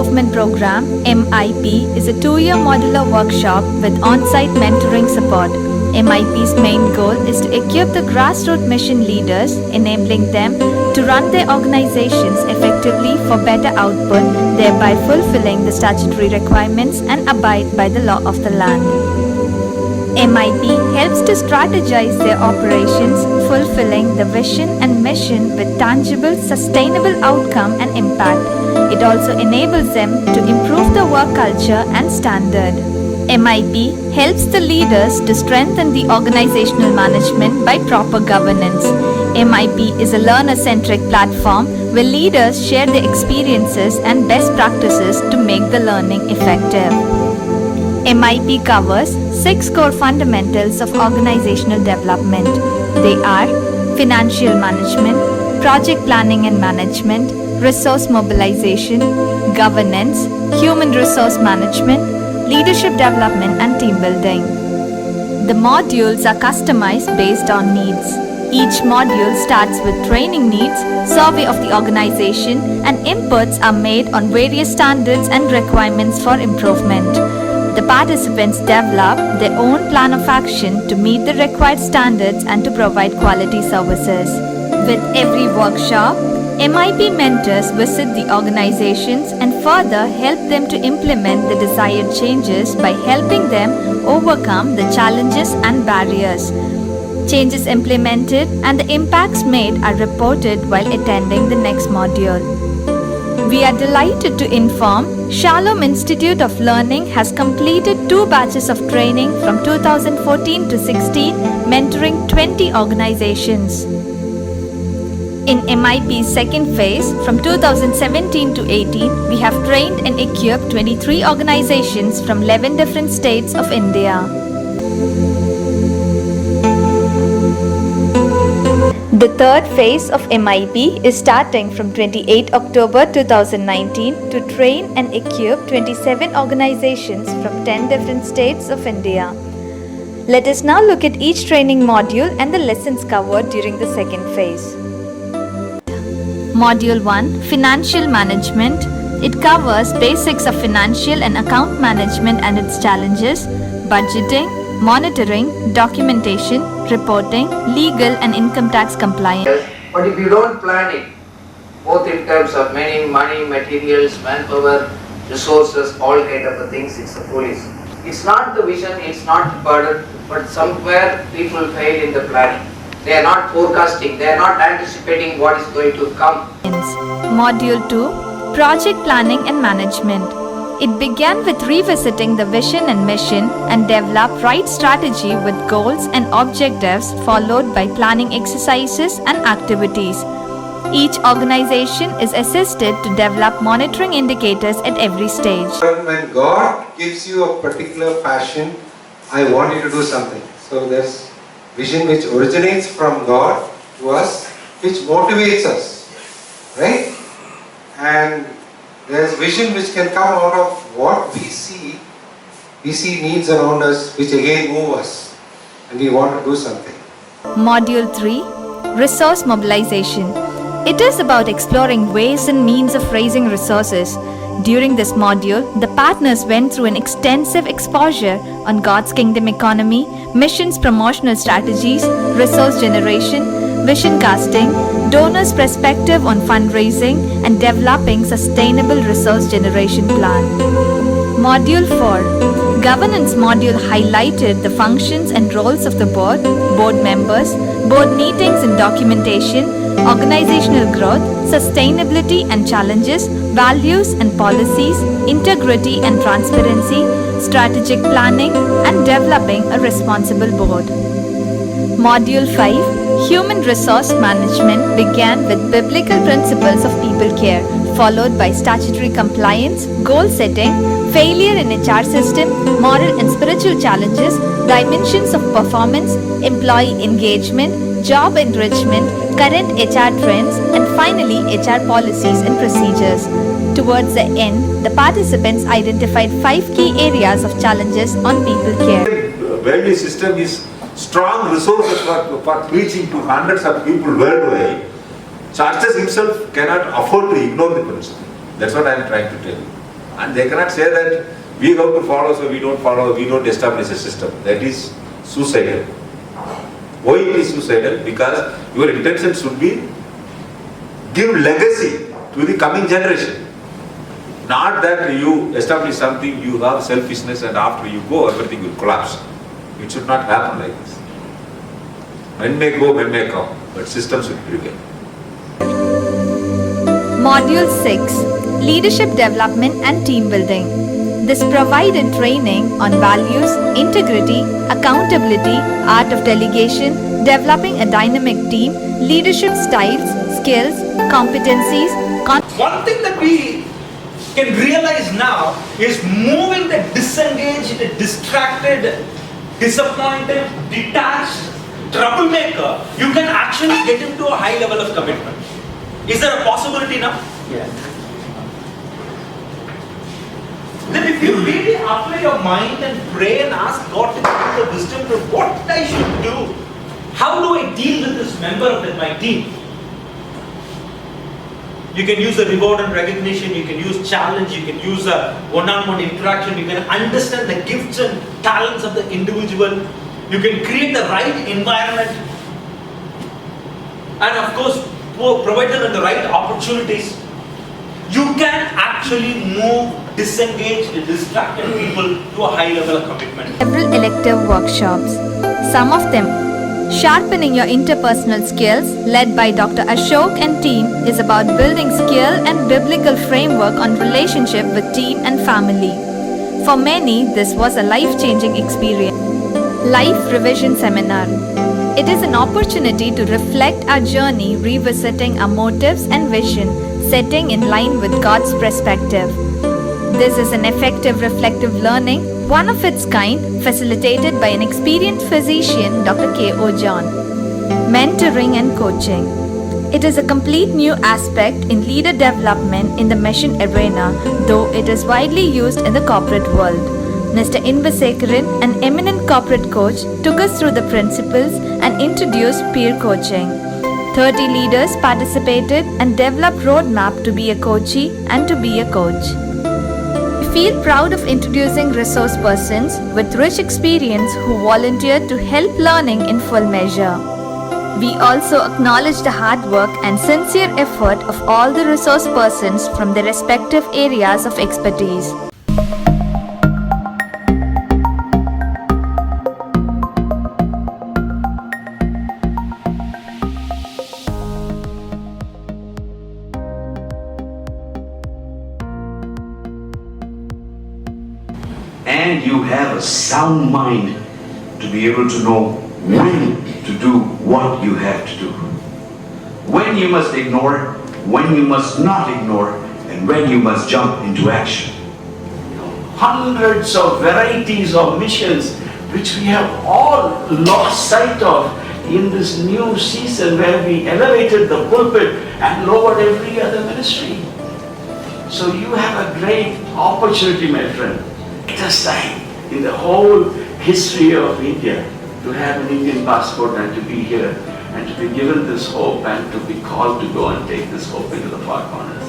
Improvement Program (MIP) is a 2-year modular workshop with on-site mentoring support. MIP's main goal is to equip the grassroots mission leaders, enabling them to run their organizations effectively for better output, thereby fulfilling the statutory requirements and abide by the law of the land. MIP helps to strategize their operations, fulfilling the vision and mission with tangible, sustainable outcome and impact. It also enables them to improve the work culture and standard. MIP helps the leaders to strengthen the organizational management by proper governance. MIP is a learner-centric platform where leaders share their experiences and best practices to make the learning effective. MIP covers 6 core fundamentals of organizational development. They are financial management, project planning and management, resource mobilization, governance, human resource management, leadership development and team building. The modules are customized based on needs. Each module starts with training needs, survey of the organization, and inputs are made on various standards and requirements for improvement. The participants develop their own plan of action to meet the required standards and to provide quality services. With every workshop, MIP mentors visit the organizations and further help them to implement the desired changes by helping them overcome the challenges and barriers. Changes implemented and the impacts made are reported while attending the next module. We are delighted to inform Shalom Institute of Learning has completed 2 batches of training from 2014 to 16, mentoring 20 organizations. In MIP's second phase, from 2017 to 18, we have trained and equipped 23 organizations from 11 different states of India. The third phase of MIP is starting from 28 October 2019 to train and equip 27 organizations from 10 different states of India. Let us now look at each training module and the lessons covered during the second phase. Module 1, Financial Management. It covers basics of financial and account management and its challenges, budgeting, monitoring, documentation, reporting, legal and income tax compliance. But if you don't plan it, both in terms of money, materials, manpower, resources, all kind of things, it's a foolish. It's not the vision, it's not the burden, but somewhere people fail in the planning. They are not forecasting, they are not anticipating what is going to come. Module 2, Project Planning and Management. It began with revisiting the vision and mission and develop right strategy with goals and objectives followed by planning exercises and activities. Each organization is assisted to develop monitoring indicators at every stage. When God gives you a particular passion, I want you to do something. So there's vision which originates from God to us, which motivates us, right? And there's vision which can come out of what we see. We see needs around us which again move us and we want to do something. Module 3, Resource Mobilization. It is about exploring ways and means of raising resources. During this module, the partners went through an extensive exposure on God's kingdom economy, missions promotional strategies, resource generation, vision casting, donors' perspective on fundraising, and developing sustainable resource generation plan. Module 4, Governance module highlighted the functions and roles of the board members, board meetings and documentation, organizational growth, sustainability and challenges, values and policies, integrity and transparency, strategic planning, and developing a responsible board. Module 5, Human Resource Management began with biblical principles of people care, followed by statutory compliance, goal setting, failure in HR system, moral and spiritual challenges, dimensions of performance, employee engagement, job enrichment, current HR trends, and finally HR policies and procedures. Towards the end, the participants identified 5 key areas of challenges on people care. Value system is strong resources for preaching to hundreds of people worldwide. Churches himself cannot afford to ignore the principle. That's what I am trying to tell you. And they cannot say that we have to follow, so we don't follow, we don't establish a system. That is suicidal. Why it is suicidal? Because your intention should be give legacy to the coming generation. Not that you establish something, you have selfishness, and after you go, everything will collapse. It should not happen like this. Men may go, men may come, but systems will prevail. Module 6 Leadership Development and Team Building. This provided training on values, integrity, accountability, art of delegation, developing a dynamic team, leadership styles, skills, competencies. One thing that we can realize now is moving the disengaged, distracted, disappointed, detached troublemaker, you can actually get him to a high level of commitment. Is there a possibility now? Yes. Then if you really apply your mind and pray and ask God to give you the wisdom to what I should do, how do I deal with this member of my team? You can use a reward and recognition, you can use challenge, you can use a one-on-one interaction, you can understand the gifts and talents of the individual, you can create the right environment, and of course provide them with the right opportunities. You can actually move disengaged, distracted people to a high level of commitment. Several elective workshops. Some of them Sharpening Your Interpersonal Skills, led by Dr. Ashok and team, is about building skill and biblical framework on relationship with team and family. For many, this was a life-changing experience. Life Revision Seminar. It is an opportunity to reflect our journey, revisiting our motives and vision, setting in line with God's perspective. This is an effective reflective learning, one of its kind, facilitated by an experienced physician, Dr. K.O. John. Mentoring and coaching. It is a complete new aspect in leader development in the mission arena, though it is widely used in the corporate world. Mr. Inbasekaran, an eminent corporate coach, took us through the principles and introduced peer coaching. 30 leaders participated and developed roadmap to be a coachee and to be a coach. We feel proud of introducing resource persons with rich experience who volunteered to help learning in full measure. We also acknowledge the hard work and sincere effort of all the resource persons from their respective areas of expertise. And you have a sound mind to be able to know when to do what you have to do. When you must ignore, when you must not ignore, and when you must jump into action. Hundreds of varieties of missions which we have all lost sight of in this new season where we elevated the pulpit and lowered every other ministry. So you have a great opportunity, my friend. Greatest time in the whole history of India to have an Indian passport and to be here and to be given this hope and to be called to go and take this hope into the far corners.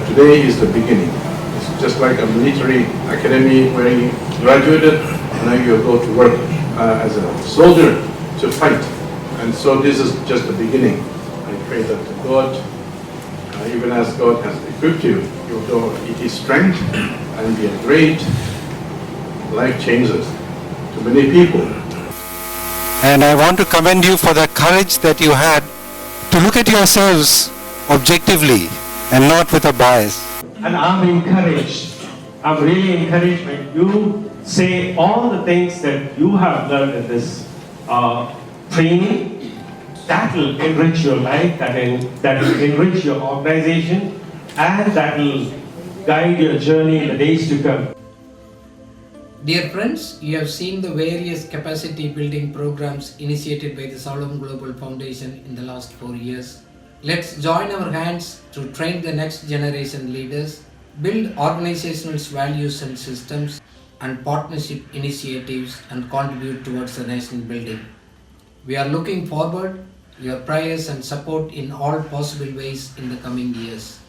Today is the beginning. It's just like a military academy where you graduated and now you go to work as a soldier to fight. And so this is just the beginning. I pray that God, even as God has equipped you, you will it is strength and be a great life changer to many people. And I want to commend you for the courage that you had to look at yourselves objectively and not with a bias. And I'm encouraged. I'm really encouraged when you say all the things that you have learned in this training. That will enrich your life, that will enrich your organization, and that will guide your journey in the days to come. Dear friends, you have seen the various capacity building programs initiated by the Shalom Global Foundation in the last 4 years. Let's join our hands to train the next generation leaders, build organizational values and systems, and partnership initiatives, and contribute towards the nation building. We are looking forward to your prayers and support in all possible ways in the coming years.